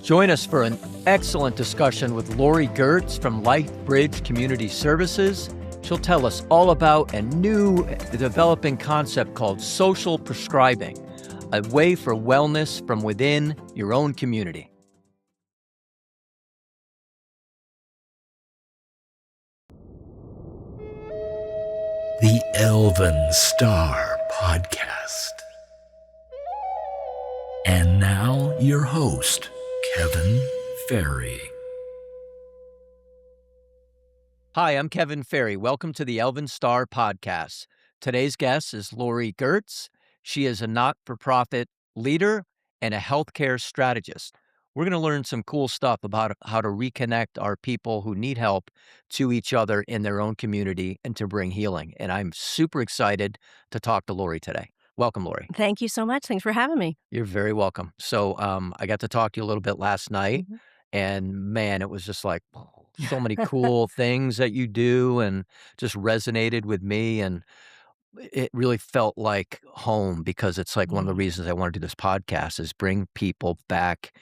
Join us for an excellent discussion with Lori Goertz from LifeBridge Community Services. She'll tell us all about a new developing concept called social prescribing, a way for wellness from within your own community. The Elven Star Podcast. And now, your host, Kevin Ferry. Hi, I'm Kevin Ferry. Welcome to the Elven Star Podcast. Today's guest is Lori Goertz. She is a not-for-profit leader and a healthcare strategist. We're going to learn some cool stuff about how to reconnect our people who need help to each other in their own community and to bring healing. And I'm super excited to talk to Lori today. Welcome, Lori. Thank you so much. Thanks for having me. You're very welcome. So I got to talk to you a little bit last night, and man, it was just like so many cool things that you do and just resonated with me. And it really felt like home because it's like one of the reasons I want to do this podcast is bring people back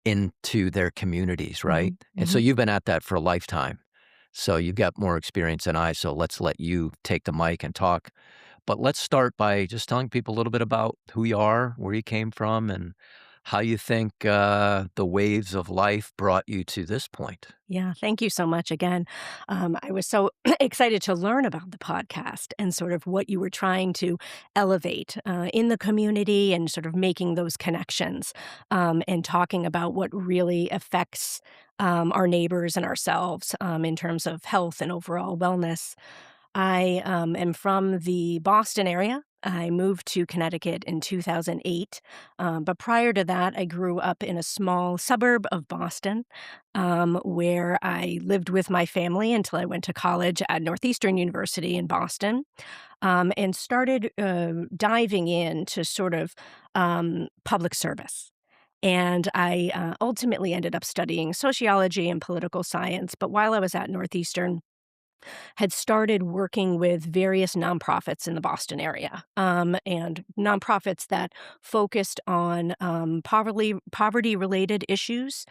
into their communities, right? And so you've been at that for a lifetime. So you've got more experience than I, so let's let you take the mic and talk. But let's start by just telling people a little bit about who you are, where you came from, and how you think the waves of life brought you to this point. Yeah, thank you so much again. I was so excited to learn about the podcast and sort of what you were trying to elevate in the community and sort of making those connections and talking about what really affects our neighbors and ourselves in terms of health and overall wellness. I am from the Boston area. I moved to Connecticut in 2008, but prior to that, I grew up in a small suburb of Boston where I lived with my family until I went to college at Northeastern University in Boston and started diving into sort of public service. And I ultimately ended up studying sociology and political science, but while I was at Northeastern, had started working with various nonprofits in the Boston area, and nonprofits that focused on poverty-related issues,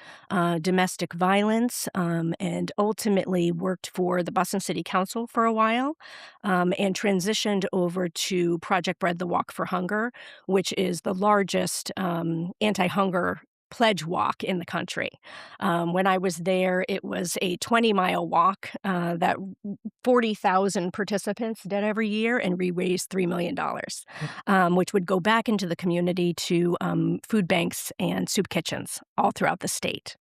domestic violence, and ultimately worked for the Boston City Council for a while, and transitioned over to Project Bread the Walk for Hunger, which is the largest anti-hunger pledge walk in the country. When I was there, it was a 20-mile walk that 40,000 participants did every year, and we raised $3 million, which would go back into the community to food banks and soup kitchens all throughout the state.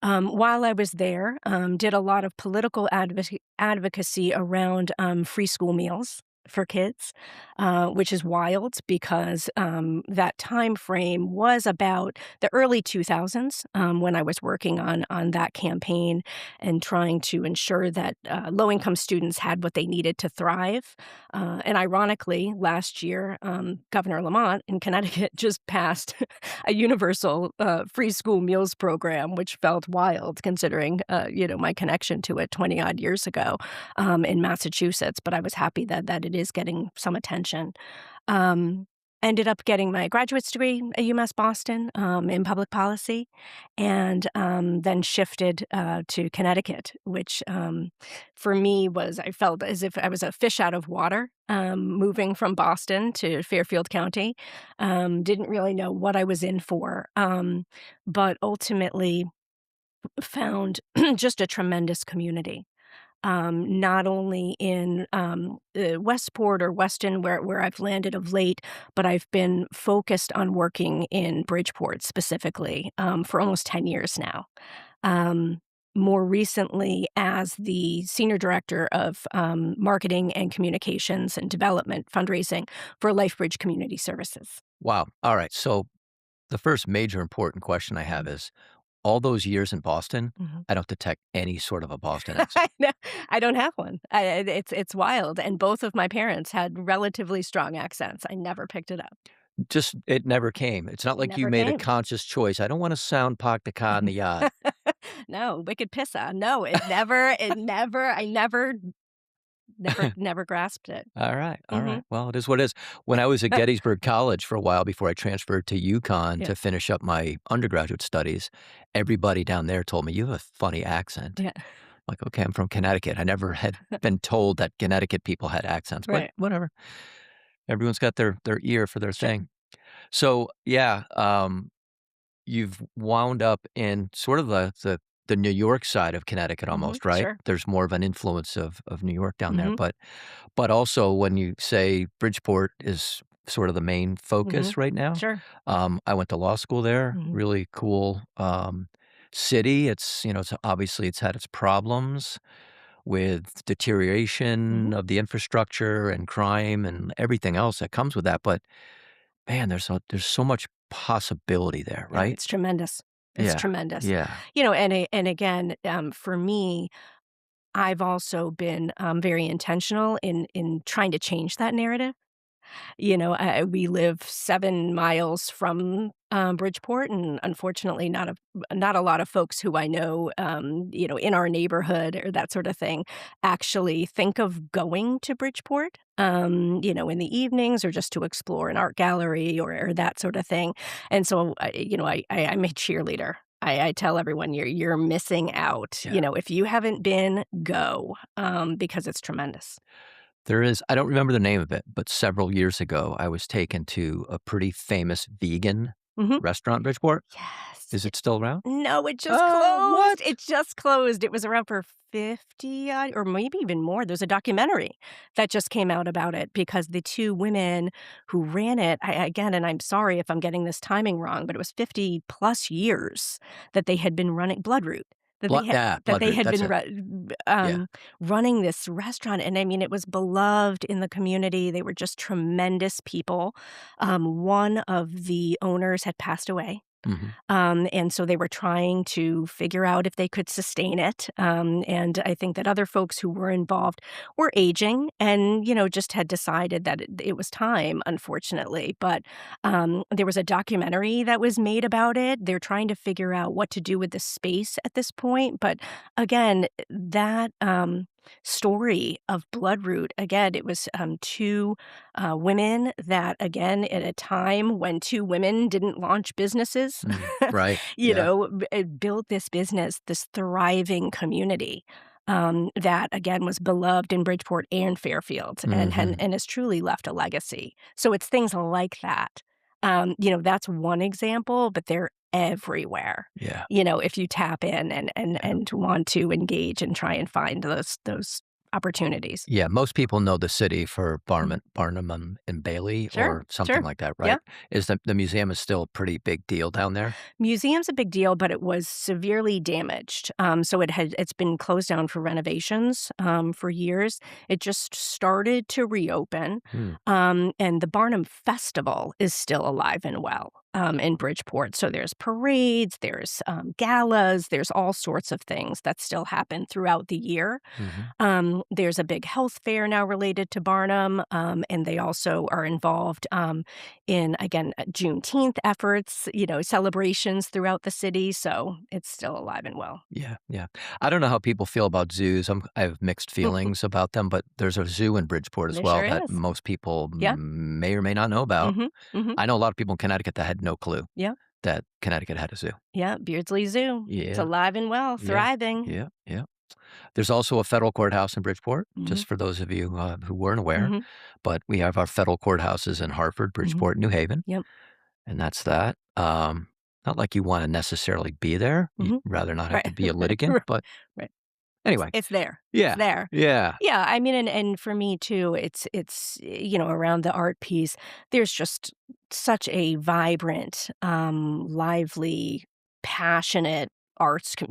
While I was there, did a lot of political advocacy around free school meals for kids, which is wild because that time frame was about the early 2000s when I was working on that campaign and trying to ensure that low-income students had what they needed to thrive. And ironically, last year, Governor Lamont in Connecticut just passed a universal free school meals program, which felt wild considering my connection to it 20-odd years ago in Massachusetts. But I was happy that it is getting some attention. Ended up getting my graduate's degree at UMass Boston in public policy, and then shifted to Connecticut, which for me I felt as if I was a fish out of water, moving from Boston to Fairfield County. Didn't really know what I was in for, but ultimately found just a tremendous community. Not only in Westport or Weston, where I've landed of late, but I've been focused on working in Bridgeport specifically for almost 10 years now. More recently as the Senior Director of Marketing and Communications and Development Fundraising for LifeBridge Community Services. Wow. All right. So the first major important question I have is, all those years in Boston, I don't detect any sort of a Boston accent. No, I don't have one. It's wild. And both of my parents had relatively strong accents. I never picked it up. Just, it never came. It's not like you Never made a came. conscious choice. I don't want to sound Pak the Ka in the yard. No, wicked pissa. No, I never never grasped it. All right, all Mhm. right. Well, it is what it is. When I was at Gettysburg College for a while before I transferred to UConn Yeah, to finish up my undergraduate studies, everybody down there told me, "You have a funny accent." yeah. Like, "Okay, I'm from Connecticut." I never had been told that Connecticut people had accents, but Right. whatever. Everyone's got their ear for their Sure. thing. So, yeah, you've wound up in sort of the New York side of Connecticut Mhm. almost, right? Sure. There's more of an influence of New York down there, Mhm. but also when you say Bridgeport is sort of the main Mhm. focus right now, Sure. I went to law school there, Mhm. really cool, city. It's, it's obviously it's had its problems with deterioration Mhm. of the infrastructure and crime and everything else that comes with that, but man, there's so much possibility there, Yeah, right? it's tremendous. It's Yeah, tremendous. yeah. And again, for me, I've also been, very intentional in trying to change that narrative. We live 7 miles from, Bridgeport, and unfortunately, not a lot of folks who I know, in our neighborhood or that sort of thing actually think of going to Bridgeport, in the evenings or just to explore an art gallery or that sort of thing. And so, I'm a cheerleader. I tell everyone, "You're missing out." Yeah. If you haven't been, go, because it's tremendous. There is I don't remember the name of it, but several years ago, I was taken to a pretty famous vegan Mhm. restaurant in Bridgeport. Yes. Is it still around? No, it just Oh, closed. what? It just closed. It was around for 50 odd or maybe even more. There's a documentary that just came out about it because the 2 women who ran it, again, and I'm sorry if I'm getting this timing wrong, but it was 50 plus years that they had been running Bloodroot, that they Bloodroot, had that's been it. Yeah. running this restaurant, and I mean, it was beloved in the community. They were just tremendous people. One of the owners had passed away. Mhm. And so they were trying to figure out if they could sustain it. And I think that other folks who were involved were aging and, just had decided that it was time, unfortunately. But there was a documentary that was made about it. They're trying to figure out what to do with the space at this point. But again, that story of Bloodroot, again, it was 2 women that, again, at a time when 2 women didn't launch businesses, Right, yeah. built this business, this thriving community, that, again, was beloved in Bridgeport and Fairfield Mhm. and has truly left a legacy. So it's things like that. That's one example, but they're everywhere, Yeah, if you tap in yeah. and want to engage and try and find those opportunities. Yeah, most people know the city for Mhm. Barnum and Bailey Sure, or something sure. like that, Yeah. right? Is the museum is still a pretty big deal down there? Museum's a big deal, but it was severely damaged. So it's been closed down for renovations, for years. It just started to reopen, Hmm, and the Barnum Festival is still alive and well, in Bridgeport. So there's parades, there's, galas, there's all sorts of things that still happen throughout the year. mhm. There's a big health fair now related to Barnum, and they also are involved, in, again, Juneteenth efforts, celebrations throughout the city, so it's still alive and well. Yeah, yeah. I don't know how people feel about zoos. I have mixed feelings about them, but there's a zoo in Bridgeport as There well sure that is. most people Yeah. may or may not know about. Mhm. Mhm. I know a lot of people in Connecticut that had no clue Yeah. that Connecticut had a zoo. Yeah, Beardsley Zoo. It's Yeah, alive and well, yeah, thriving. yeah, yeah. There's also a federal courthouse in Bridgeport, Mhm. just for those of you who weren't aware. Mhm. But we have our federal courthouses in Hartford, Mhm. Bridgeport, New Haven, Yep. and that's that. Not like you want to necessarily be there. You'd Mhm. rather not have Right. to be a litigant, but Right. anyway. It's there. It's Yeah, there. yeah. Yeah, I mean, and for me too, around the art piece, there's just such a vibrant, lively, passionate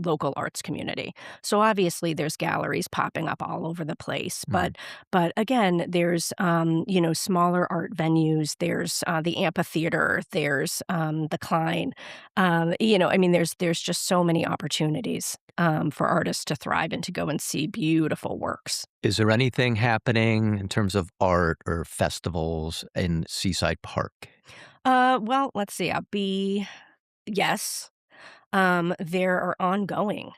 local arts community. So obviously there's galleries popping up all over the place, Mhm. but again, there's smaller art venues, there's the amphitheater, there's the Klein. I mean there's just so many opportunities for artists to thrive and to go and see beautiful works. Is there anything happening in terms of art or festivals in Seaside Park? Well, let's see. Yes, there are ongoing.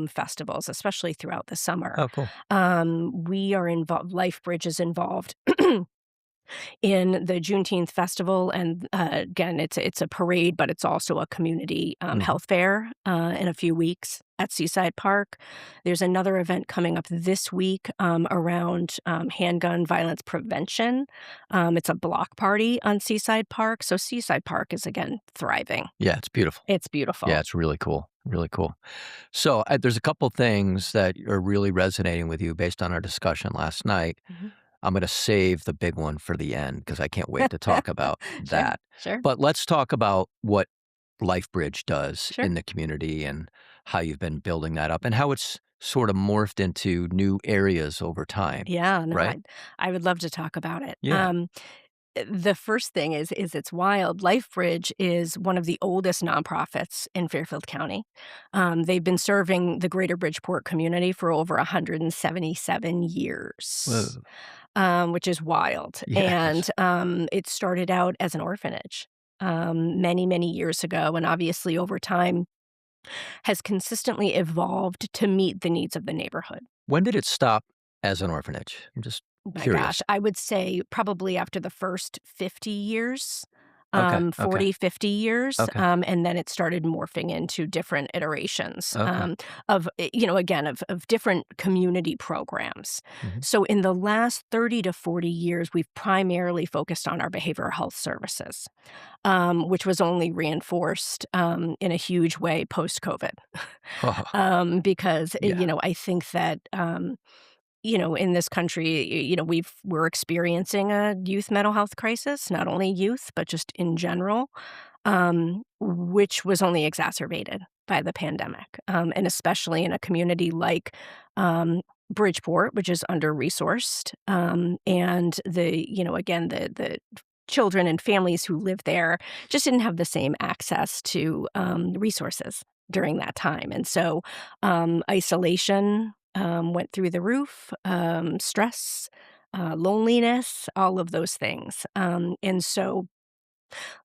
festivals, especially throughout the summer. Oh, cool. We are involved. LifeBridge is involved in the Juneteenth festival, and again, it's a parade, but it's also a community Mhm. health fair in a few weeks at Seaside Park. There's another event coming up this week around handgun violence prevention. It's a block party on Seaside Park, so Seaside Park is again thriving. Yeah, it's beautiful. It's Yeah, beautiful. it's really cool, really cool. So, there's a couple things that are really resonating with you based on our discussion last night. Mhm. I'm gonna save the big one for the end because I can't wait to talk about Sure, that. sure, But let's talk about what LifeBridge does sure. in the community and how you've been building that up and how it's sort of morphed into new areas over time, Yeah, no, right? I would love to talk about it. Yeah. The first thing is it's wild. LifeBridge is one of the oldest nonprofits in Fairfield County. They've been serving the greater Bridgeport community for over 177 years, Whoa. which is wild. And Yes. it started out as an orphanage many, many years ago, and obviously over time has consistently evolved to meet the needs of the neighborhood. When did it stop as an orphanage? I'm just My curious. gosh, I would say probably after the first 50 years, Okay, okay, 40, 50 years, okay, and then it started morphing into different iterations, okay. again, of different community programs. Mhm. So in the last 30 to 40 years, we've primarily focused on our behavioral health services, which was only reinforced, in a huge way post-COVID. Because, Yeah. I think that, in this country, we're experiencing a youth mental health crisis, not only youth, but just in general, which was only exacerbated by the pandemic, and especially in a community like Bridgeport, which is under-resourced, and again, the children and families who live there just didn't have the same access to resources during that time, and so isolation went through the roof, stress, loneliness, all of those things. And so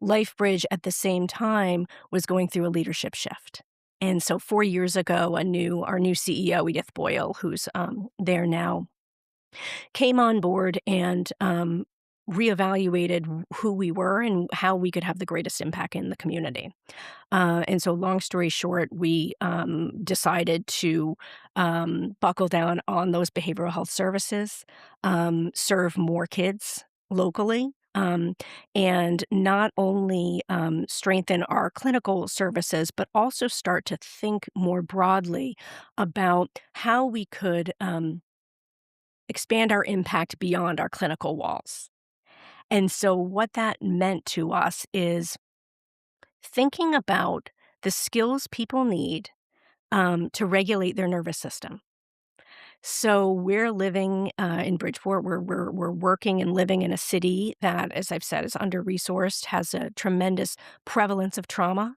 LifeBridge at the same time was going through a leadership shift. And so 4 years ago, our new CEO, Edith Boyle, who's there now, came on board and reevaluated who we were and how we could have the greatest impact in the community. And so, long story short, we decided to buckle down on those behavioral health services, serve more kids locally, and not only strengthen our clinical services, but also start to think more broadly about how we could expand our impact beyond our clinical walls. And so, what that meant to us is thinking about the skills people need to regulate their nervous system. So we're living in Bridgeport. We're working and living in a city that, as I've said, is under resourced, has a tremendous prevalence of trauma,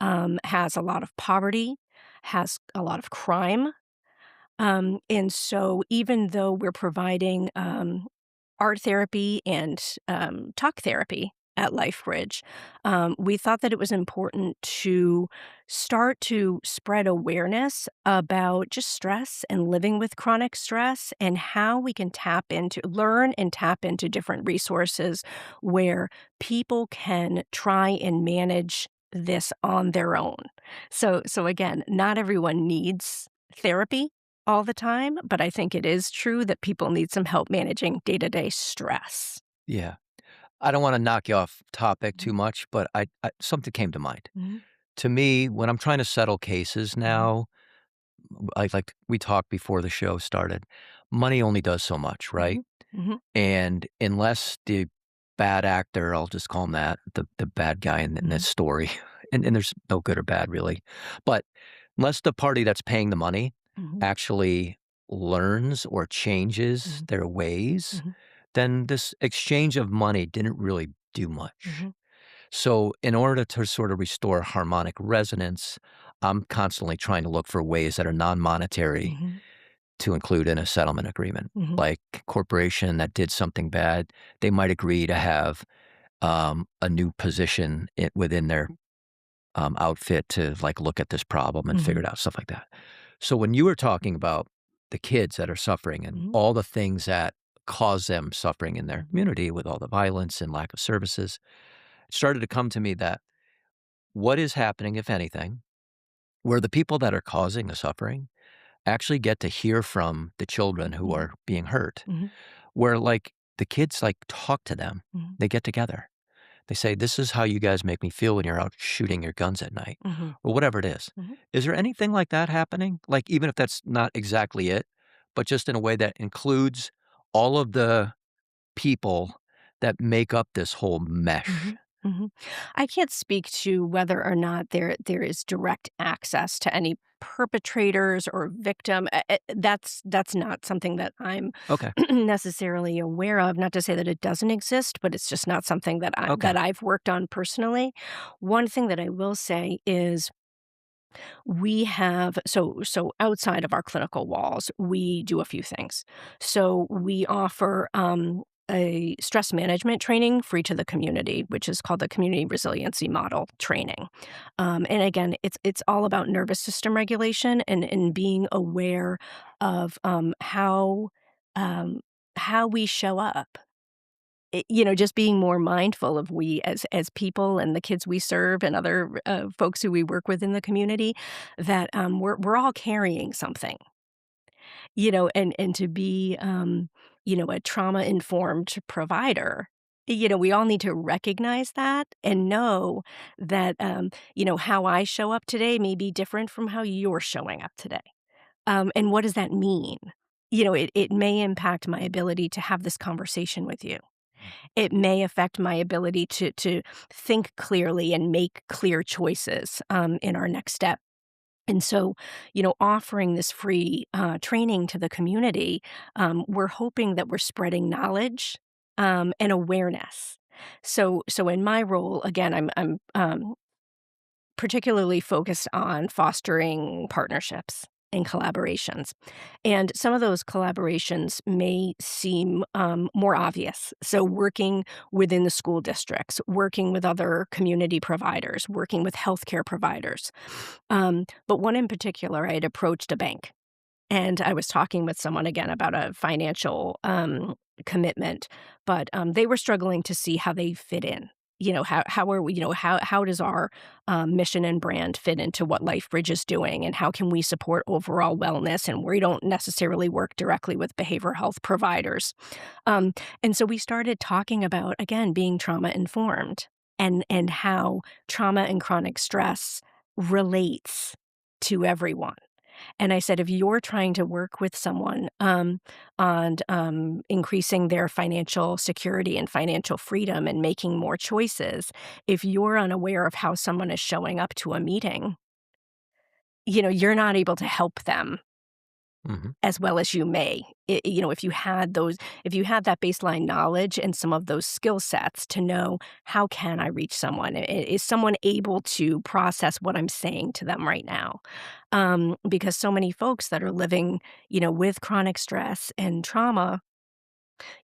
has a lot of poverty, has a lot of crime. And so, even though we're providing art therapy and talk therapy at LifeBridge, we thought that it was important to start to spread awareness about just stress and living with chronic stress and how we can learn and tap into different resources where people can try and manage this on their own. So again, not everyone needs therapy all the time, but I think it is true that people need some help managing day-to-day stress. Yeah. I don't wanna knock you off topic Mhm, too much, but I something came to mind. mhm, To me, when I'm trying to settle cases mhm, now, like we talked before the show started, money only does so much, right? mhm, mhm, And unless the bad actor, I'll just call him that, the bad guy in this mhm, story, and there's no good or bad really, but unless the party that's paying the money mhm, actually learns or changes mhm, their ways, mhm, then this exchange of money didn't really do much. mhm, So, in order to sort of restore harmonic resonance, I'm constantly trying to look for ways that are non monetary mhm, to include in a settlement agreement. mhm, Like corporation that did something bad, they might agree to have a new position within their outfit to like look at this problem and figure it out, stuff like that. So when you were talking about the kids that are suffering and all the things that cause them suffering in their community with all the violence and lack of services, it started to come to me that what is happening, if anything, where the people that are causing the suffering actually get to hear from the children who are being hurt, where like the kids like talk to them, they get together. They say, this is how you guys make me feel when you're out shooting your guns at night, or whatever it is. Is there anything like that happening? Like, even if that's not exactly it, but just in a way that includes all of the people that make up this whole mesh? Mhm. I can't speak to whether or not there is direct access to any perpetrators or victim. That's not something that I'm Okay. necessarily aware of. Not to say that it doesn't exist, but it's just not something that Okay. I've worked on personally. One thing that I will say is we have so outside of our clinical walls, we do a few things. So we offer a stress management training free to the community, which is called the Community Resiliency Model Training. And again, it's all about nervous system regulation and being aware of um, how we show up. Just being more mindful of we as people and the kids we serve and other folks who we work with in the community, that we're all carrying something, and to be a trauma informed provider. We all need to recognize that and know that how I show up today may be different from how you're showing up today. And what does that mean? It may impact my ability to have this conversation with you. It may affect my ability to think clearly and make clear choices in our next step. And so, offering this free training to the community, we're hoping that we're spreading knowledge and awareness. So in my role, again, I'm particularly focused on fostering partnerships and collaborations. And some of those collaborations may seem more obvious. So, working within the school districts, working with other community providers, working with healthcare providers. But one in particular, I had approached a bank. And I was talking with someone again about a financial commitment, but they were struggling to see how they fit in. How are we? How does our mission and brand fit into what LifeBridge is doing, and how can we support overall wellness? And we don't necessarily work directly with behavioral health providers, and so we started talking about again being trauma informed and how trauma and chronic stress relates to everyone. And I said, if you're trying to work with someone on increasing their financial security and financial freedom and making more choices, if you're unaware of how someone is showing up to a meeting, you're not able to help them hmm as well as you may. If you had that baseline knowledge and some of those skill sets to know how can I reach someone? Is someone able to process what I'm saying to them right now? Because so many folks that are living, with chronic stress and trauma,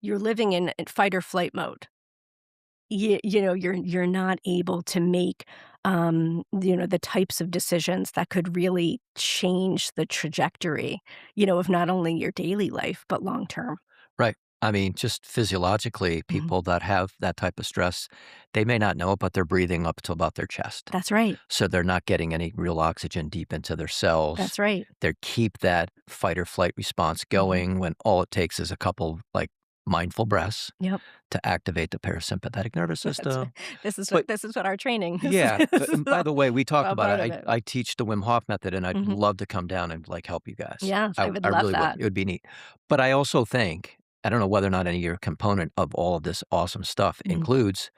you're living in fight or flight mode. You're not able to make the types of decisions that could really change the trajectory, of not only your daily life but long term. Right. I mean, just physiologically, Mhm. people that have that type of stress, they may not know it, but they're breathing up to about their chest. That's right. So they're not getting any real oxygen deep into their cells. That's right. They keep that fight or flight response Mhm. going when all it takes is a couple like mindful breaths Yep. to activate the parasympathetic nervous That's right. system. This is But what our training is. yeah, This is and by the way, we talked all about part it. of it. I teach the Wim Hof method, and I'd Mhm. love to come down and like help you guys. Yeah, I would I love really would. that. It would be neat. But I also think I don't know whether or not any of your component of all of this awesome stuff Mhm. includes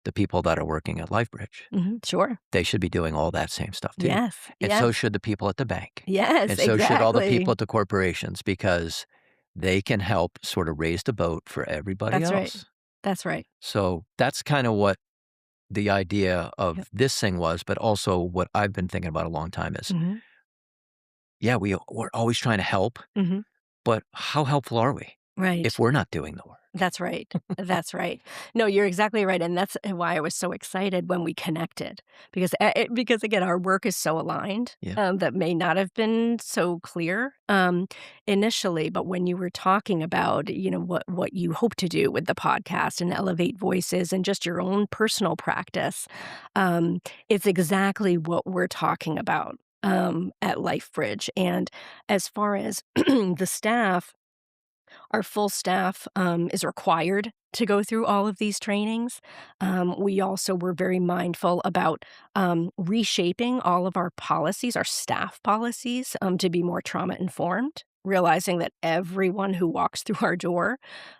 the people that are working at LifeBridge. Mhm. Sure. They should be doing all that same stuff too. Yes. And so Yes. should the people at the bank. Yes, And so should all the people exactly. at the corporations because they can help sort of raise the boat for everybody That's right. else. That's right. So that's kind of what the idea Yep. of this thing was, but also what I've been thinking about a long time is, Mhm. yeah, we're always trying to help, Mhm. but how helpful are we Right. if we're not doing the work? That's right. That's right. No, you're exactly right, and that's why I was so excited when we connected because again, our work is so aligned, Yeah. that may not have been so clear, initially, but when you were talking about, what you hope to do with the podcast and elevate voices and just your own personal practice, it's exactly what we're talking about, at LifeBridge, and as far as the staff, our full staff is required to go through all of these trainings. We also were very mindful about reshaping all of our policies, our staff policies, to be more trauma informed. Realizing that everyone who walks through our door,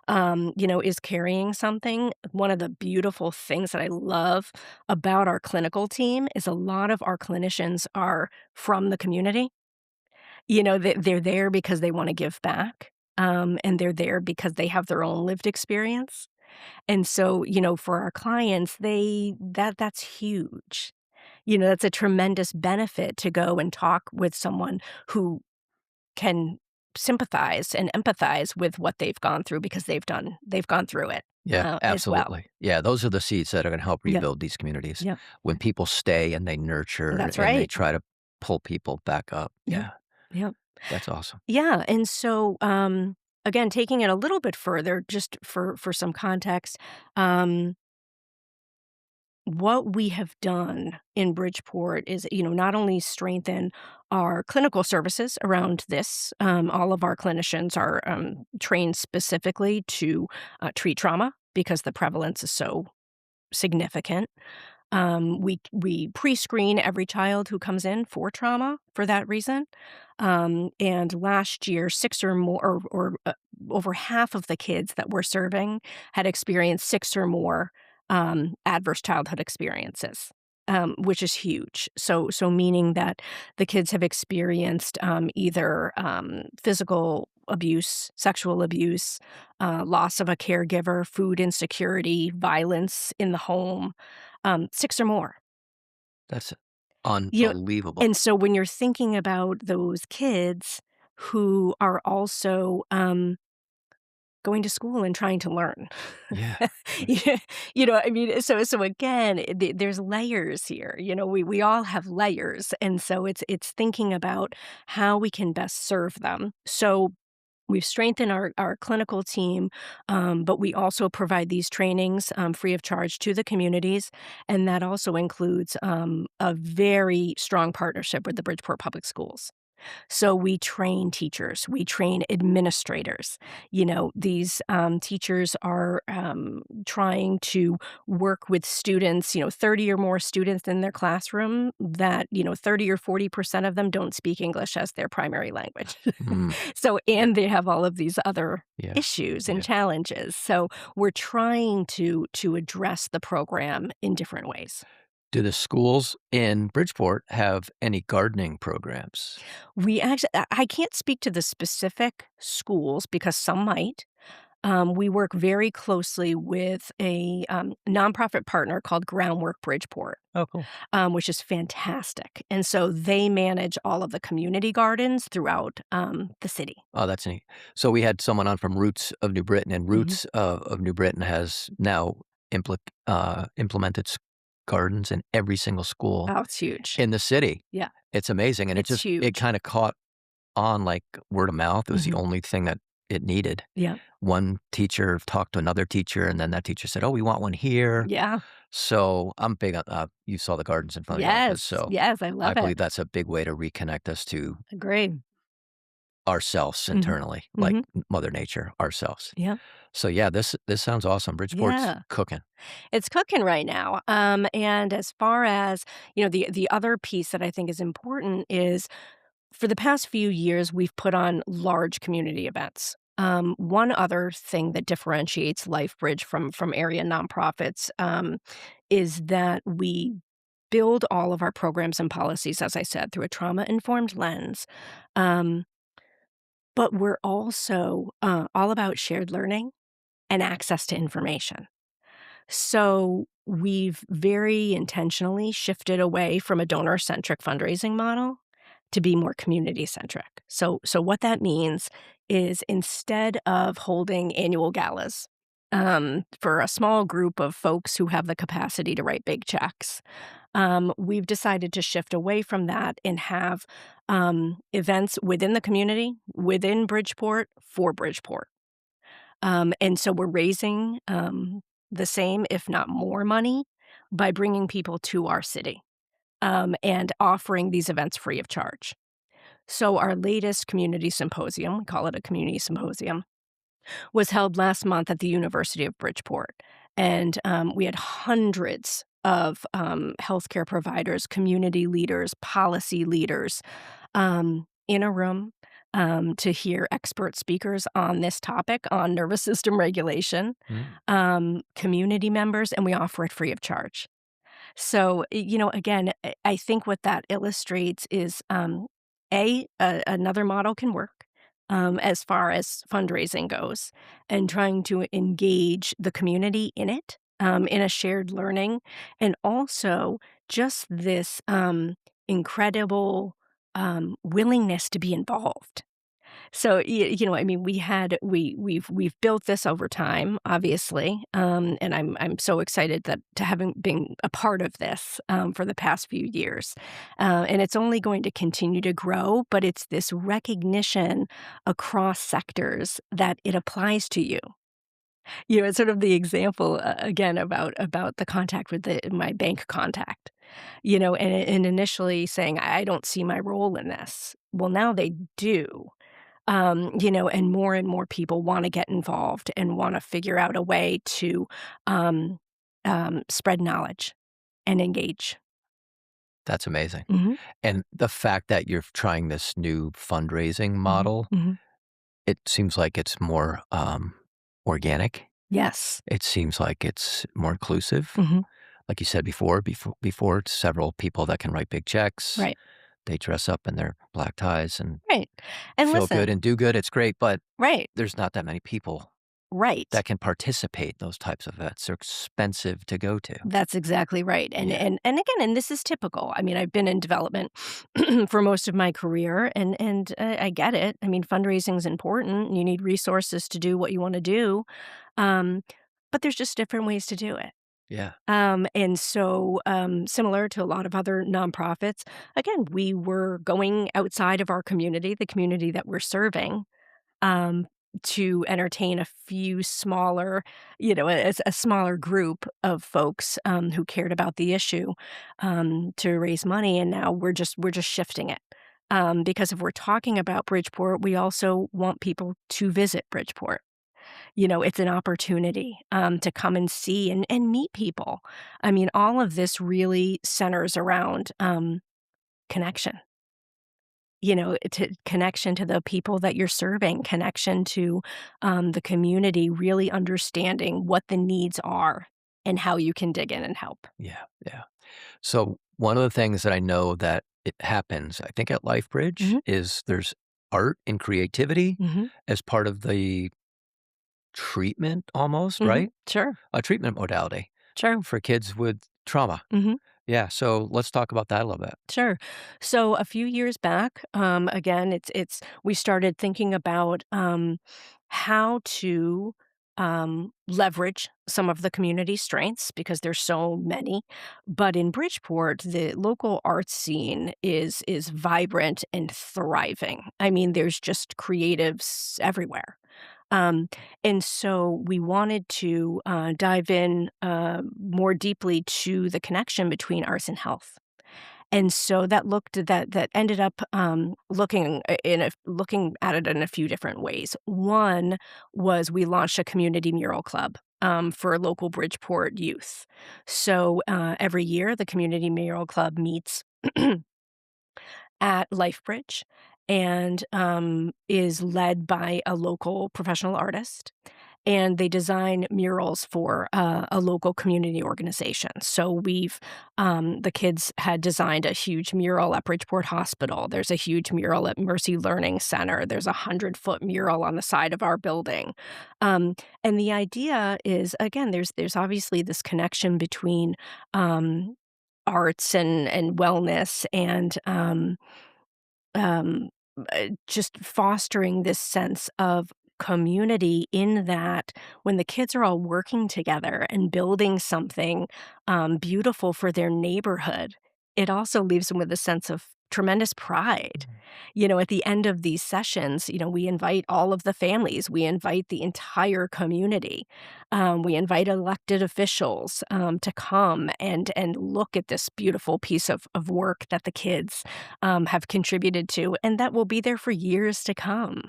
is carrying something. One of the beautiful things that I love about our clinical team is a lot of our clinicians are from the community. They're there because they wanna give back, and they're there because they have their own lived experience, and so, for our clients, that's huge. That's a tremendous benefit to go and talk with someone who can sympathize and empathize with what they've gone through because they've gone through it, Yeah, as well. absolutely. Yeah, those are the seeds that are gonna help Yep, rebuild these communities. yep. When people stay and they nurture That's and they right. try to pull people back up. Yep, Yeah, yep. that's awesome. Yeah, and so, again, taking it a little bit further, just for some context, um, what we have done in Bridgeport is, not only strengthen our clinical services around this. All of our clinicians are trained specifically to treat trauma because the prevalence is so significant. We pre-screen every child who comes in for trauma for that reason. And last year, 6 or more, over half of the kids that we're serving had experienced 6 or more adverse childhood experiences, which is huge. So meaning that the kids have experienced either physical abuse, sexual abuse, loss of a caregiver, food insecurity, violence in the home, 6 or more. That's You know, unbelievable. and so when you're thinking about those kids who are also, going to school and trying to learn. Yeah, right. Yeah, I mean, so again, there's layers here, we all have layers, and so it's thinking about how we can best serve them. So we've strengthened our clinical team, but we also provide these trainings free of charge to the communities, and that also includes a very strong partnership with the Bridgeport Public Schools. So we train teachers, we train administrators. These teachers are trying to work with students, 30 or more students in their classroom that, 30 or 40% of them don't speak English as their primary language. Mm, So, yeah, and they have all of these other yeah, issues and yeah. challenges. So we're trying to address the program in different ways. Do the schools in Bridgeport have any gardening programs? We actually I can't speak to the specific schools because some might. We work very closely with a, nonprofit partner called Groundwork Bridgeport, Oh, cool. which is fantastic, and so they manage all of the community gardens throughout, the city. Oh, that's neat. So we had someone on from Roots of New Britain, and Mhm. Roots of New Britain has now implemented gardens in every single school Oh, it's huge. in the city. Yeah, It's amazing, and it's it huge. kinda caught on like word of mouth. It was the Mhm. only thing that it needed. Yeah. One teacher talked to another teacher, and then that teacher said, "Oh, we want one here." Yeah. So I'm big on you saw the gardens in front of your office, Yes, so yes, I I love believe it. that's a big way to reconnect us to Agree. ourselves Mhm. internally, like Mhm. Mother Nature, ourselves. Yeah. So yeah, this sounds awesome. Bridgeport's Yeah. cooking. It's cooking right now. And as far as, the other piece that I think is important is for the past few years, we've put on large community events. One other thing that differentiates LifeBridge from area nonprofits is that we build all of our programs and policies, as I said, through a trauma-informed lens. Um, but we're also all about shared learning and access to information. So we've very intentionally shifted away from a donor-centric fundraising model to be more community-centric. So what that means is instead of holding annual galas for a small group of folks who have the capacity to write big checks. We've decided to shift away from that and have events within the community, within Bridgeport, for Bridgeport. And so we're raising the same, if not more money by bringing people to our city and offering these events free of charge. So our latest community symposium, we call it a community symposium, was held last month at the University of Bridgeport. And we had hundreds of healthcare providers, community leaders, policy leaders in a room to hear expert speakers on this topic, on nervous system regulation, Mm. community members, and we offer it free of charge. So, again, I think what that illustrates is another model can work as far as fundraising goes, and trying to engage the community in it, in a shared learning, and also just this incredible willingness to be involved. So, I mean, we've built this over time, obviously, and I'm so excited that to having been a part of this for the past few years, and it's only going to continue to grow. But it's this recognition across sectors that it applies to you. It's sort of the example again about the contact with my bank contact. And initially saying I don't see my role in this. Well, now they do. And more people want to get involved and want to figure out a way to spread knowledge and engage. That's amazing. Mhm, And the fact that you're trying this new fundraising mhm, model, mhm. it seems like it's more, organic. Yes. It seems like it's more inclusive. Mhm. Like you said before, it's several people that can write big checks. Right, They dress up in their black ties and right. And feel good listen, and do good. It's great, but right, there's not that many people right. that can participate in those types of events. They're expensive to go to. That's exactly right. And Yeah. and and again, and this is typical. I mean, I've been in development for most of my career, and I get it. I mean, fundraising is important. You need resources to do what you want to do, um, but there's just different ways to do it. Yeah. And so, similar to a lot of other nonprofits, again, we were going outside of our community, the community that we're serving, um, to entertain a few smaller, a smaller group of folks who cared about the issue to raise money. And now we're just shifting it. Because if we're talking about Bridgeport, we also want people to visit Bridgeport. It's an opportunity to come and see and meet people. I mean, all of this really centers around connection. To connection to the people that you're serving, connection to the community, really understanding what the needs are and how you can dig in and help. Yeah. Yeah. So one of the things that I know that it happens, I think at LifeBridge, Hmm. is there's art and creativity Hmm. as part of the treatment almost, Hmm. right? Sure, A treatment modality sure. for kids with trauma. Hmm. Yeah. So let's talk about that a little bit. Sure. So a few years back, again, it's we started thinking about how to leverage some of the community strengths because there's so many. But in Bridgeport, the local arts scene is vibrant and thriving. I mean, there's just creatives everywhere. Um, and so we wanted to dive in more deeply to the connection between arts and health. And so that ended up looking at it in a few different ways. One was we launched a community mural club for local Bridgeport youth. So every year, the community mural club meets at LifeBridge and is led by a local professional artist. And they design murals for a local community organization. So the kids had designed a huge mural at Bridgeport Hospital. There's a huge mural at Mercy Learning Center. There's a 100-foot mural on the side of our building. And the idea is, again, there's obviously this connection between arts and wellness and um, just fostering this sense of community in that when the kids are all working together and building something beautiful for their neighborhood, it also leaves them with a sense of tremendous pride. At the end of these sessions, we invite all of the families, we invite the entire community, we invite elected officials to come and look at this beautiful piece of work that the kids have contributed to, and that will be there for years to come.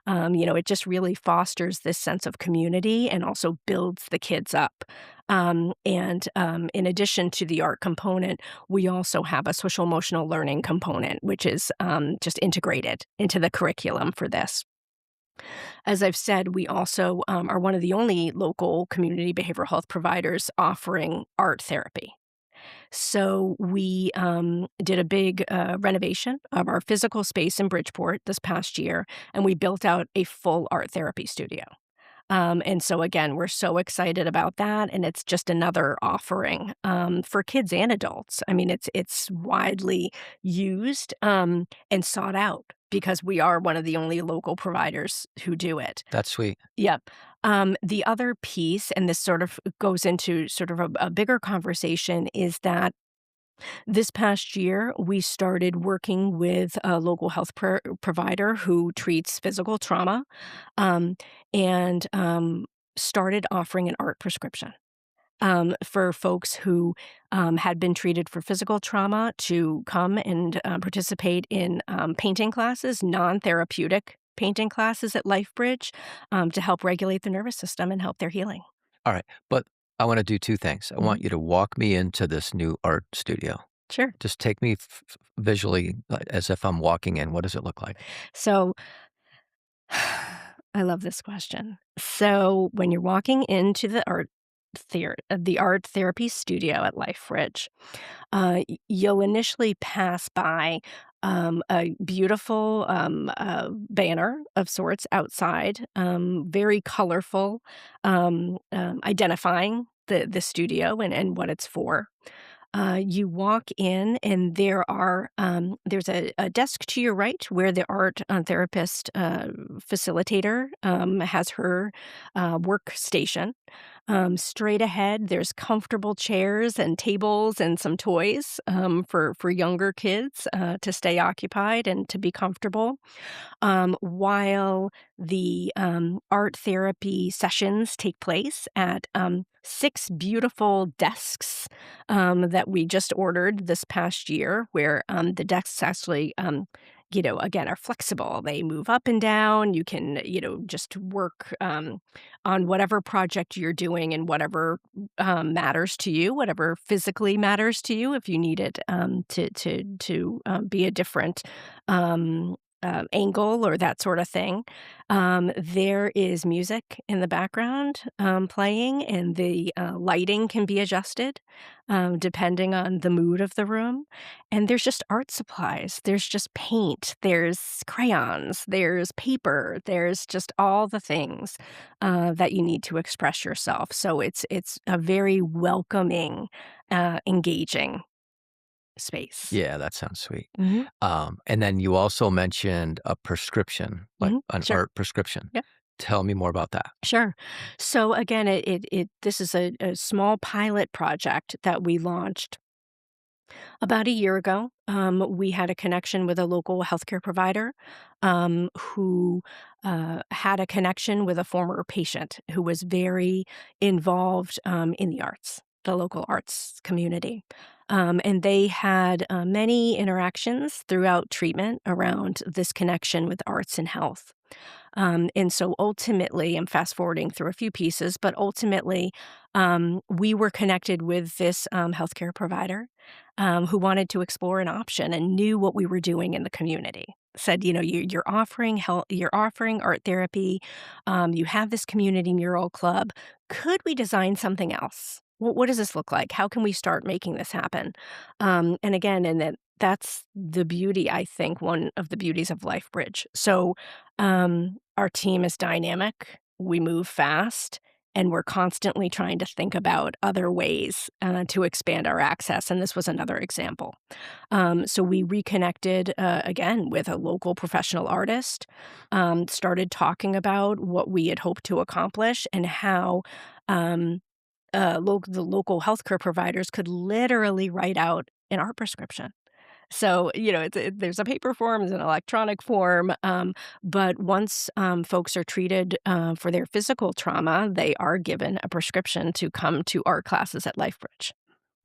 It just really fosters this sense of community and also builds the kids up. And in addition to the art component, we also have a social emotional learning component, which is just integrated into the curriculum for this. As I've said, we also are one of the only local community behavioral health providers offering art therapy. So we did a big renovation of our physical space in Bridgeport this past year, and we built out a full art therapy studio. And so again, we're so excited about that, and it's just another offering for kids and adults. I mean, it's widely used and sought out because we are one of the only local providers who do it. That's sweet. Yep. The other piece, and this sort of goes into sort of a bigger conversation, is that this past year, we started working with a local health provider who treats physical trauma um, and started offering an art prescription for folks who had been treated for physical trauma to come and participate in painting classes, non-therapeutic painting classes at LifeBridge to help regulate the nervous system and help their healing. All right, but I wanna do 2 things. I Mhm. want you to walk me into this new art studio. Sure. Just take me visually, as if I'm walking in. What does it look like? So I love this question. So when you're walking into the art therapy studio at LifeBridge, you'll initially pass by a beautiful banner of sorts outside, very colorful, identifying the studio and what it's for. You walk in, and there's a desk to your right where the art therapist facilitator has her workstation. Straight ahead, there's comfortable chairs and tables and some toys for younger kids to stay occupied and to be comfortable while the art therapy sessions take place at 6 beautiful desks that we just ordered this past year, where the desks actually, again, are flexible. They move up and down. You can, just work on whatever project you're doing and whatever matters to you, whatever physically matters to you. If you need it to be a different angle or that sort of thing. There is music in the background playing, and the lighting can be adjusted depending on the mood of the room. And there's just art supplies. There's just paint. There's crayons. There's paper. There's just all the things that you need to express yourself. So it's a very welcoming, engaging space. Yeah, that sounds sweet. Hmm. And then you also mentioned a prescription, like Hmm. an Sure. art prescription. Yep. Tell me more about that. Sure. So again, this is a small pilot project that we launched about a year ago. We had a connection with a local healthcare provider who had a connection with a former patient who was very involved in the arts, the local arts community. And they had many interactions throughout treatment around this connection with arts and health. And so ultimately, I'm fast forwarding through a few pieces, but ultimately, we were connected with this healthcare provider who wanted to explore an option and knew what we were doing in the community. Said, you're offering you're offering art therapy. You have this community mural club. Could we design something else? What does this look like? How can we start making this happen? And again, that's the beauty, I think, one of the beauties of LifeBridge. So our team is dynamic. We move fast, and we're constantly trying to think about other ways to expand our access. And this was another example. So we reconnected again with a local professional artist, started talking about what we had hoped to accomplish and how the local healthcare providers could literally write out an art prescription. So, there's a paper form, there's an electronic form, but once folks are treated for their physical trauma, they are given a prescription to come to art classes at LifeBridge.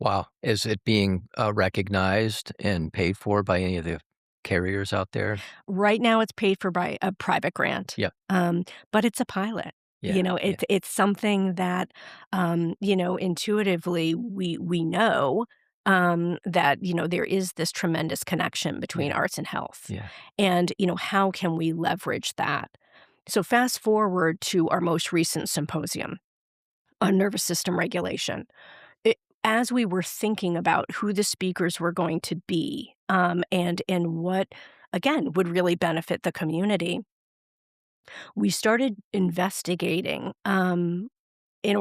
Wow. Is it being recognized and paid for by any of the carriers out there? Right now, it's paid for by a private grant, Yeah. but it's a pilot. Yeah. Yeah. It's something that, intuitively we know that there is this tremendous connection between Yeah. arts and health, Yeah. and how can we leverage that? So fast forward to our most recent symposium on nervous system regulation. As we were thinking about who the speakers were going to be, and what again would really benefit the community, we started investigating an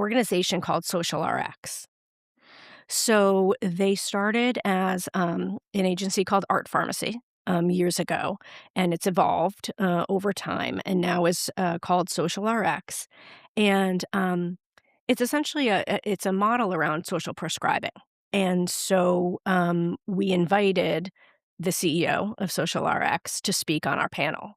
organization called Social RX. So they started as an agency called Art Pharmacy years ago, and it's evolved over time, and now is called Social RX. And it's essentially it's a model around social prescribing. And so we invited the CEO of Social RX to speak on our panel.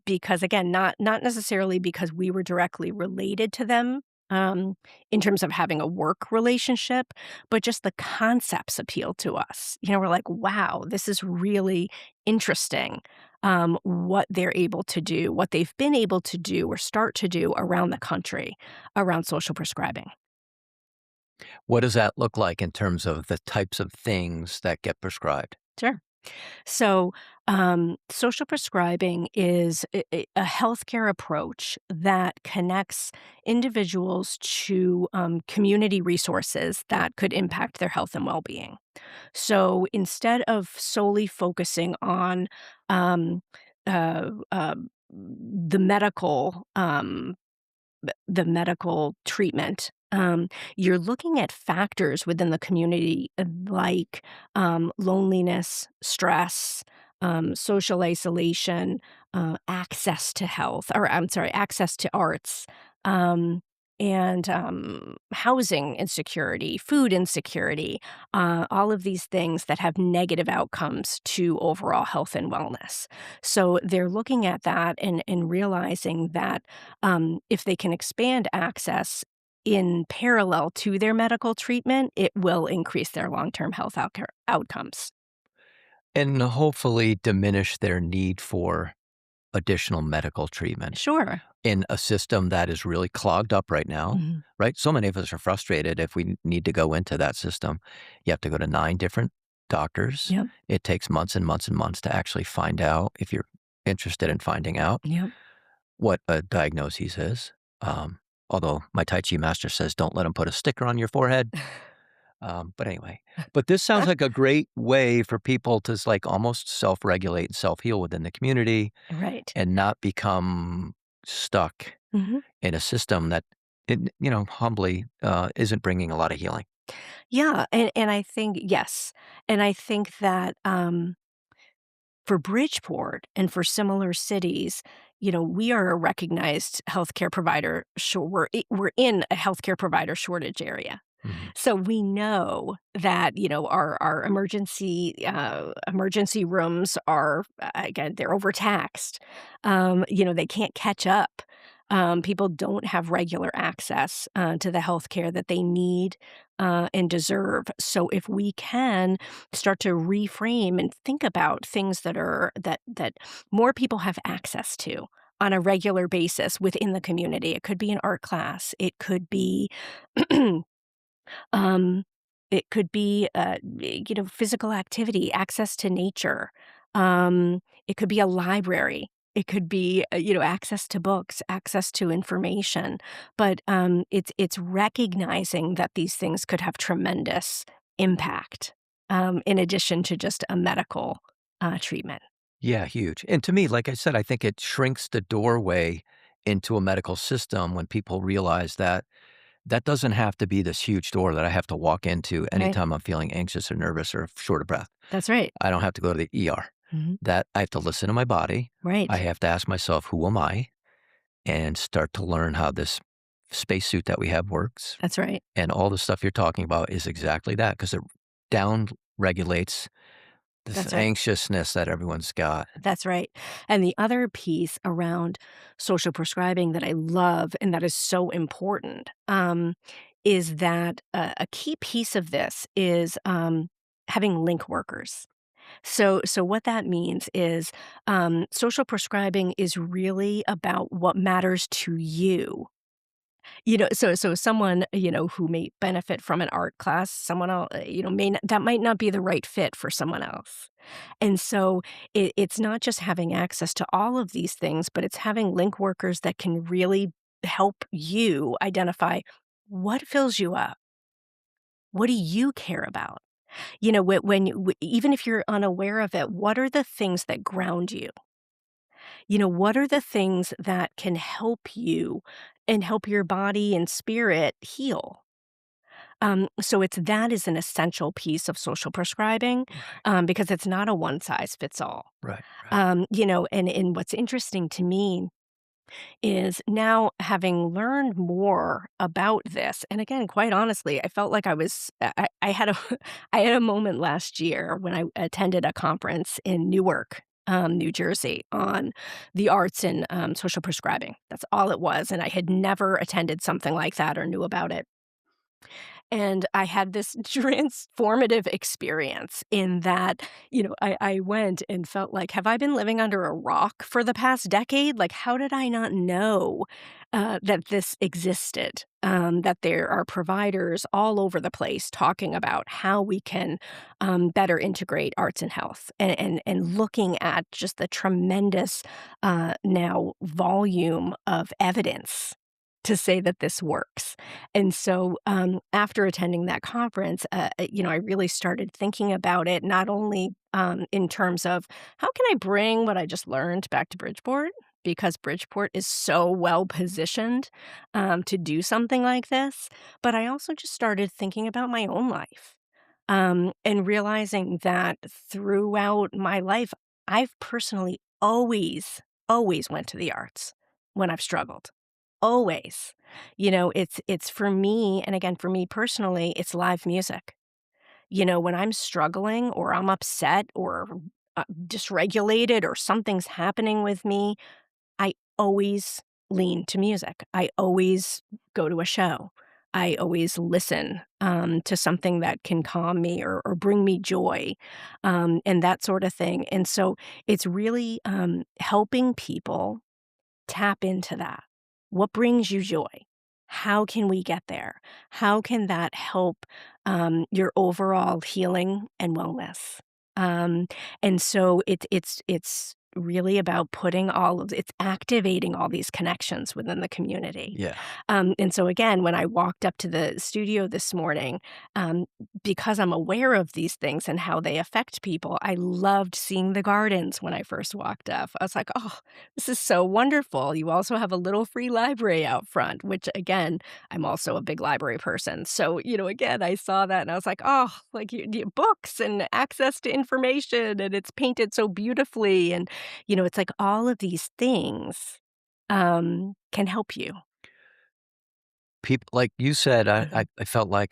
Because again, not necessarily because we were directly related to them um, in terms of having a work relationship, but just the concepts appeal to us. We're like, wow, this is really interesting. What they're able to do, what they've been able to do or start to do around the country around social prescribing. What does that look like in terms of the types of things that get prescribed? Sure. So, social prescribing is a healthcare approach that connects individuals to community resources that could impact their health and well being. So, instead of solely focusing on um, uh, uh, the medical treatment, you're looking at factors within the community like loneliness, stress, social isolation, access to health, or I'm sorry, access to arts, and housing insecurity, food insecurity, all of these things that have negative outcomes to overall health and wellness. So they're looking at that and realizing that if they can expand access in parallel to their medical treatment, it will increase their long-term health outcomes. And hopefully diminish their need for additional medical treatment Sure. in a system that is really clogged up right now, Mhm. right? So many of us are frustrated if we need to go into that system. You have to go to 9 different doctors. Yep. It takes months and months and months to actually find out, if you're interested in finding out, Yep. what a diagnosis is. Although my Tai Chi master says, don't let them put a sticker on your forehead. But anyway, but this sounds like a great way for people to like almost self-regulate and self-heal within the community Right. and not become stuck Mhm. in a system that, humbly isn't bringing a lot of healing. Yeah, and I think yes, and I think that, for Bridgeport and for similar cities, we are a recognized healthcare provider. Sure, we're in a healthcare provider shortage area. Mhm. So we know that, our emergency rooms are, again, they're overtaxed. They can't catch up. People don't have regular access to the health care that they need and deserve. So if we can start to reframe and think about things that more people have access to on a regular basis within the community. It could be an art class. It could be Um, it could be, physical activity, access to nature. It could be a library. It could be, access to books, access to information. But it's recognizing that these things could have tremendous impact, in addition to just a medical treatment. Yeah, huge. And to me, like I said, I think it shrinks the doorway into a medical system when people realize that that doesn't have to be this huge door that I have to walk into Right. anytime I'm feeling anxious or nervous or short of breath. That's right. I don't have to go to the ER. Mhm. That I have to listen to my body. I Right. have to ask myself, who am I? And start to learn how this spacesuit that we have works. That's right. And all the stuff you're talking about is exactly that because it down regulates this That's right. anxiousness that everyone's got. That's right. And the other piece around social prescribing that I love and that is so important is that a key piece of this is having link workers. So what that means is social prescribing is really about what matters to you. So someone, who may benefit from an art class, someone else, that might not be the right fit for someone else. And so it's not just having access to all of these things, but it's having link workers that can really help you identify what fills you up. What do you care about? Even if you're unaware of it, what are the things that ground you? What are the things that can help you and help your body and spirit heal? So that is an essential piece of social prescribing because it's not a one size fits all. Right, right. And what's interesting to me is now having learned more about this, and again, quite honestly, I felt like I had a I had a moment last year when I attended a conference in Newark, New Jersey, on the arts and social prescribing. That's all it was, and I had never attended something like that or knew about it. And I had this transformative experience in that, I went and felt like, have I been living under a rock for the past decade? Like, how did I not know that this existed? That there are providers all over the place talking about how we can better integrate arts and health and looking at just the tremendous now volume of evidence to say that this works. And so, after attending that conference, I really started thinking about it, not only in terms of how can I bring what I just learned back to Bridgeport, because Bridgeport is so well positioned to do something like this, but I also just started thinking about my own life and realizing that throughout my life, I've personally always went to the arts when I've struggled. Always. It's for me, and again, for me personally, it's live music. When I'm struggling or I'm upset or dysregulated or something's happening with me, I always lean to music. I always go to a show. I always listen to something that can calm me or bring me joy and that sort of thing. And so it's really helping people tap into that. What brings you joy? How can we get there? How can that help your overall healing and wellness? Um, and so it's really about it's activating all these connections within the community. Yeah. And so again, when I walked up to the studio this morning, um, because I'm aware of these things and how they affect people, I loved seeing the gardens when I first walked up. I was like, oh, this is so wonderful. You also have a little free library out front, which again, I'm also a big library person. So, again, I saw that and I was like, oh, like books and access to information, and it's painted so beautifully. And, it's like all of these things can help you. People like you said, I Mhm. I I felt like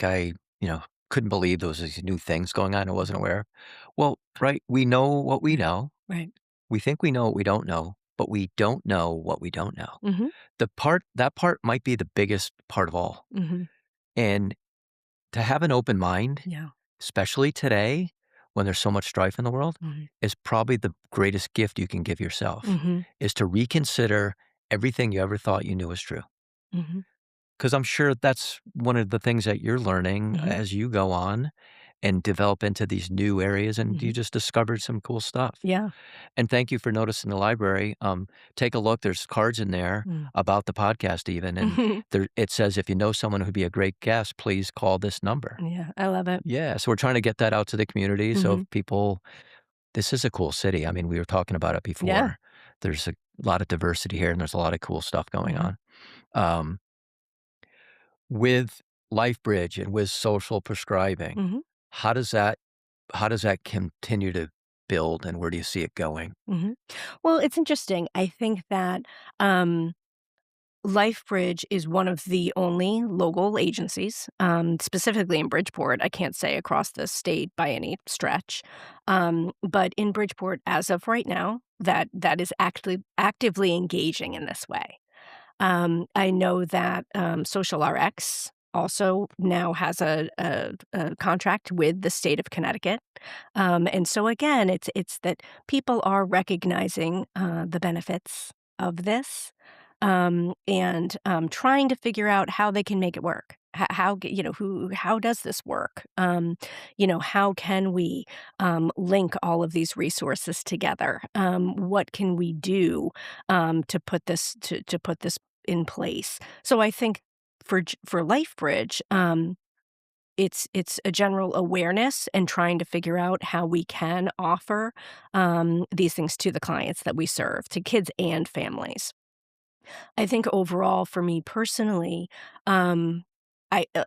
couldn't believe there was these new things going on I wasn't aware of. Well, right, we know what we Right. know. Right. We think we know what we don't know, but we don't know what we don't know. Mhm. That part might be the biggest part of all. Mhm. And to have an open mind, Yeah. especially today when there's so much strife in the world, Mhm. is probably the greatest gift you can give yourself, Mhm. is to reconsider everything you ever thought you knew was true. Mhm. 'Cause I'm sure that's one of the things that you're learning Mhm. as you go on and develop into these new areas, and you Mhm. just discovered some cool stuff. Yeah. And thank you for noticing the library. Take a look, there's cards in there Mm. about the podcast even, and Mhm. there it says, "If you know someone who'd be a great guest, please call this number." Yeah, I love it. Yeah, so we're trying to get that out to the community, so Mhm. if people this is a cool city, I mean, we were talking about it Yeah. before. There's a lot of diversity here, and there's a lot of cool stuff going Mhm. on. Um, with LifeBridge and with social prescribing, Mhm. how does that how does that continue to build, and where do you see it going? Mhm. Well, it's interesting. I think that, LifeBridge is one of the only local agencies, specifically in Bridgeport. I can't say across the state by any stretch, but in Bridgeport, as of right now, that is actually actively engaging in this way. I know that Social RX also now has a contract with the state of Connecticut, and so again, it's that people are recognizing the benefits of this, and trying to figure out how they can make it work. How does this work? How can we link all of these resources together? What can we do to put this in place? So I think for LifeBridge, it's a general awareness and trying to figure out how we can offer these things to the clients that we serve, to kids and families. I think overall, for me personally, um,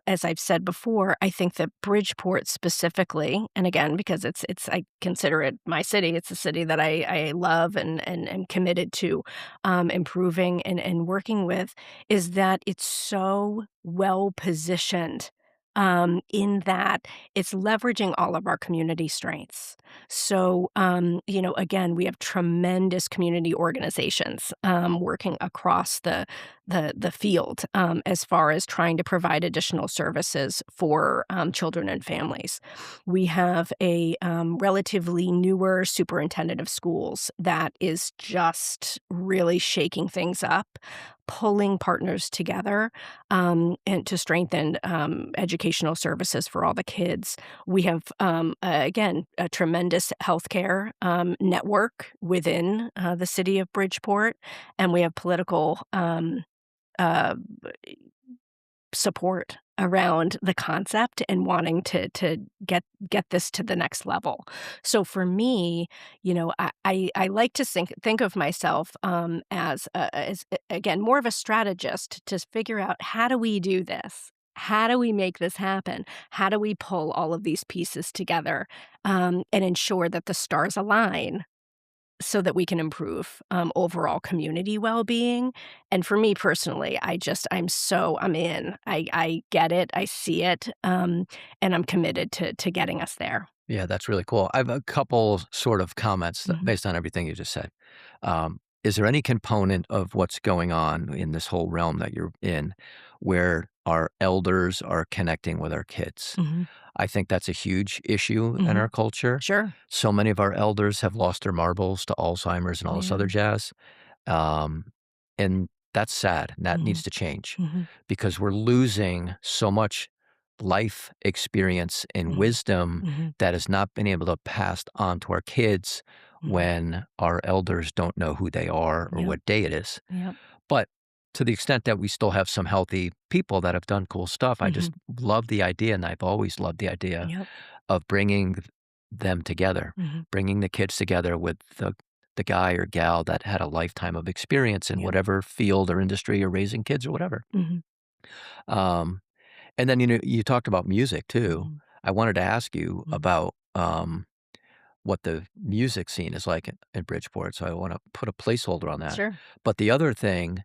as I've said before, I think that Bridgeport specifically, and again, because I consider it my city. It's a city that I love and am committed to improving and working with. Is that it's so well positioned. In that it's leveraging all of our community strengths. So, again, we have tremendous community organizations working across the field as far as trying to provide additional services for children and families. We have a relatively newer superintendent of schools that is just really shaking things up, pulling partners together and to strengthen educational services for all the kids. We have, again, a tremendous healthcare network within the city of Bridgeport, and we have political uh, support around the concept and wanting to get this to the next level. So for me, I like to think of myself as again more of a strategist to figure out how do we do this. How do we make this happen? How do we pull all of these pieces together and ensure that the stars align so that we can improve, overall community well-being? And for me personally, I'm in. I get it, I see it, and I'm committed to getting us there. Yeah, that's really cool. I have a couple sort of comments Mhm, based on everything you just said. Is there any component of what's going on in this whole realm that you're in where our elders are connecting with our kids? mhm, I think that's a huge issue in our mhm. culture. Sure. So many of our elders have lost their marbles to Alzheimer's and all this other Yeah. jazz. Um, and that's sad, and that needs Mhm, to change mhm, because we're losing so much life experience and mhm, wisdom mhm, that has not been able to pass on to our kids mhm. when our elders don't know who they are or Yep, what day it is. yep, But to the extent that we still have some healthy people that have done cool stuff, I just mhm, love the idea, and I've always loved the idea yep, of bringing them together, mhm, bringing the kids together with the guy or gal that had a lifetime of experience in yep, whatever field or industry or raising kids or whatever. mhm, Um, and then, you talked about music too. mhm, I wanted to ask you mhm. about what the music scene is like in Bridgeport. So I want to put a placeholder on that. Sure. But the other thing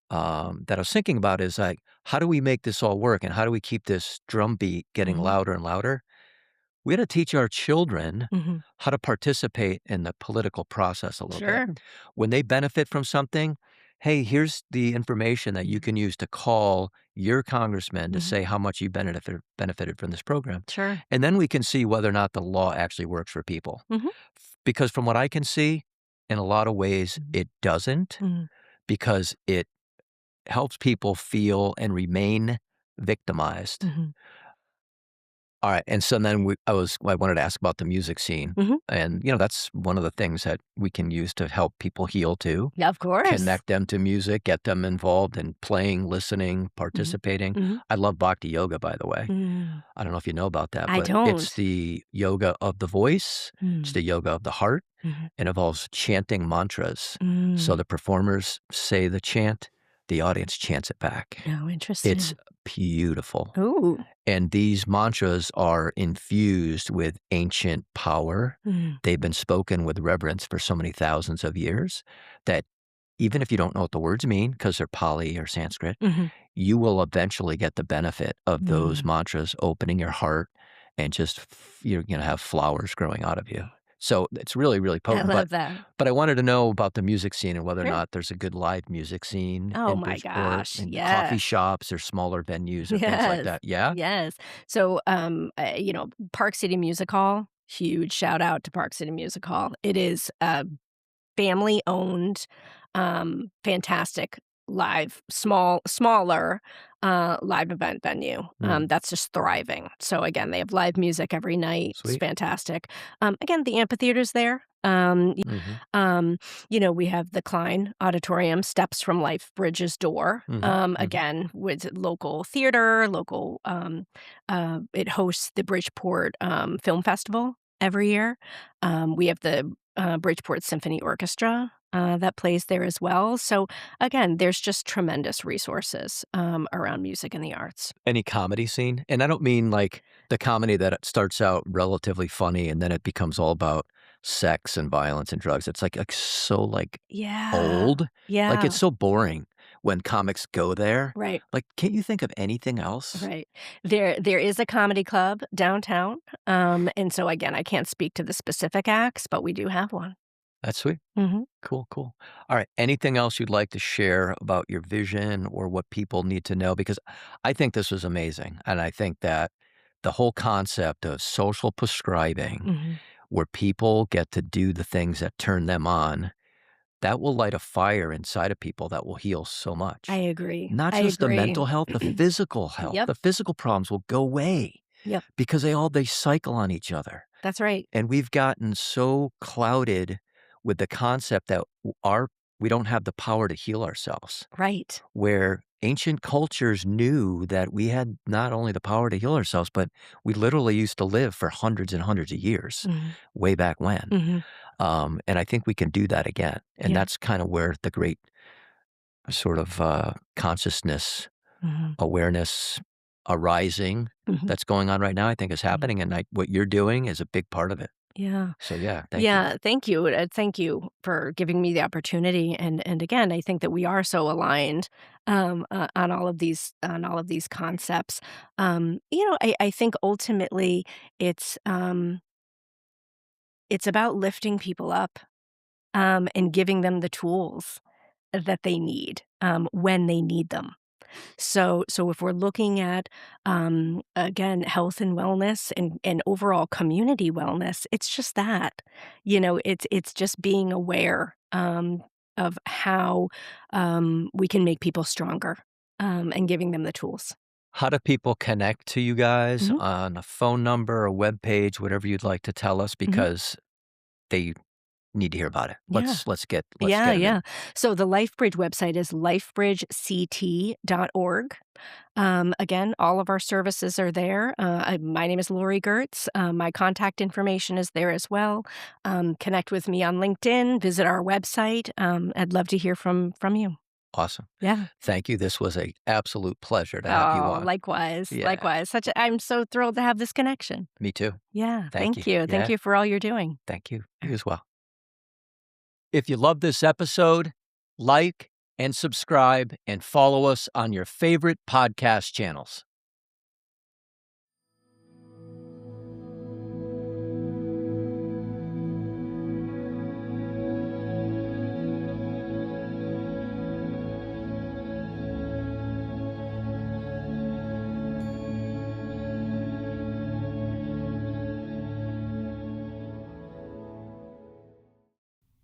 that I was thinking about is like, how do we make this all work, and how do we keep this drum beat getting Mhm, louder and louder? We got to teach our children mhm. how to participate in the political process a little bit. Sure. When they benefit from something, hey, here's the information that you Mhm, can use to call your congressman to mhm. say how much you benefited from this program. Sure. And then we can see whether or not the law actually works for people. Mhm, Because from what I can see, in a lot of ways, mhm, it doesn't, mhm. because it helps people feel and remain victimized. Mhm. All right, and so then I wanted to ask about the music scene, Mhm. and, that's one of the things that we can use to help people heal too, Yeah, of course. connect them to music, get them involved in playing, listening, Mhm. participating. Mhm. I love bhakti yoga, by the way. Mm. I don't know if you know about that, I but it's don't. the yoga of the voice, it's Mm. the yoga of the heart. Mhm. It involves chanting mantras. So Mm. the performers say the chant, the audience chants it back. Oh, It's interesting. beautiful. Ooh. And these mantras are infused with ancient power. Mm. They've been spoken with reverence for so many thousands of years that even if you don't know what the words mean, because they're Pali or Sanskrit, Mhm. you will eventually get the benefit of those Mm. mantras opening your heart and just you're gonna have flowers growing out of you. So it's really, really I potent. love that. But I wanted to know about the music scene and whether or Sure. not there's a good live music scene Oh in my Bridgeport, gosh, in coffee yes. shops or smaller venues or things like Yes, that. Yeah? yes. So, Park City Music Hall, huge shout out to Park City Music Hall. It is, family-owned, fantastic smaller, live event venue, Mm, that's just thriving. So, again, they have live music every night, it's sweet. fantastic. Again, the amphitheater's there, Mhm, we have the Klein Auditorium, steps from LifeBridge's door. mhm, mhm. Again, with local theater, it hosts the Bridgeport Film Festival every year. We have the Bridgeport Symphony Orchestra that plays there as well. So again, there's just tremendous resources around music and the arts. Any comedy scene? And I don't mean like the comedy that it starts out relatively funny and then it becomes all about sex and violence and drugs. It's like so like Yeah, old. Like it's yeah, so boring when comics go there. right. Like, can't you think of anything else? Right. There is a comedy club downtown, and so again, I can't speak to the specific acts, but we do have one. That's sweet. Mhm. Cool, cool. All right. Anything else you'd like to share about your vision or what people need to know? Because I think this was amazing. And I think that the whole concept of social prescribing, Mhm. where people get to do the things that turn them on, that will light a fire inside of people that will heal so I much. agree. Not I just the agree. mental health, the physical health. Yep, The physical problems will go away yep, because they cycle on each other. that's right. And we've gotten so clouded with the concept that we don't have the power to heal ourselves, Right. where ancient cultures knew that we had not only the power to heal ourselves, but we literally used to live for hundreds and hundreds of years Mhm. way back when. Mhm. And I think we can do that again. And Yeah. that's kind of where the great sort of consciousness, Mhm. awareness arising Mhm. that's going on right now, I think is Mhm. happening. And what you're doing is a big part of it. Yeah. So, yeah, thank you. Yeah, thank you for giving me the opportunity, and again, I think that we are so aligned, on all of these concepts. I think ultimately it's, um it's about lifting people up, and giving them the tools that they need, when they need them. So if we're looking at, again, health and wellness and overall community wellness, it's just that. It's just being aware, of how, we can make people stronger, and giving them the tools. How do people connect to you guys Mhm, on a phone number, a web page, whatever you'd like to tell us mhm. because they need to hear about it. Yeah. Let's get them Yeah. in. So the LifeBridge website is lifebridgect.org. Again, all of our services are there. My name is Lori Goertz. My contact information is there as well. Connect with me on LinkedIn. Visit our website. I'd love to hear from you. Awesome. Yeah. Thank you. This was a absolute pleasure to have you Oh, on. likewise, Yeah, likewise. I'm so thrilled to have this connection. me too. Yeah. Thank you. Thank you. Thank Yeah, you for all you're doing. thank you. You as well. If you love this episode, like and subscribe and follow us on your favorite podcast channels.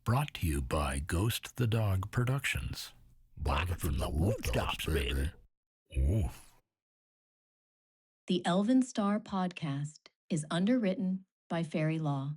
Brought to you by Ghost the Dog Productions. Barking from the rooftops, baby. Ooh. The Elven Star Podcast is underwritten by Ferry Law.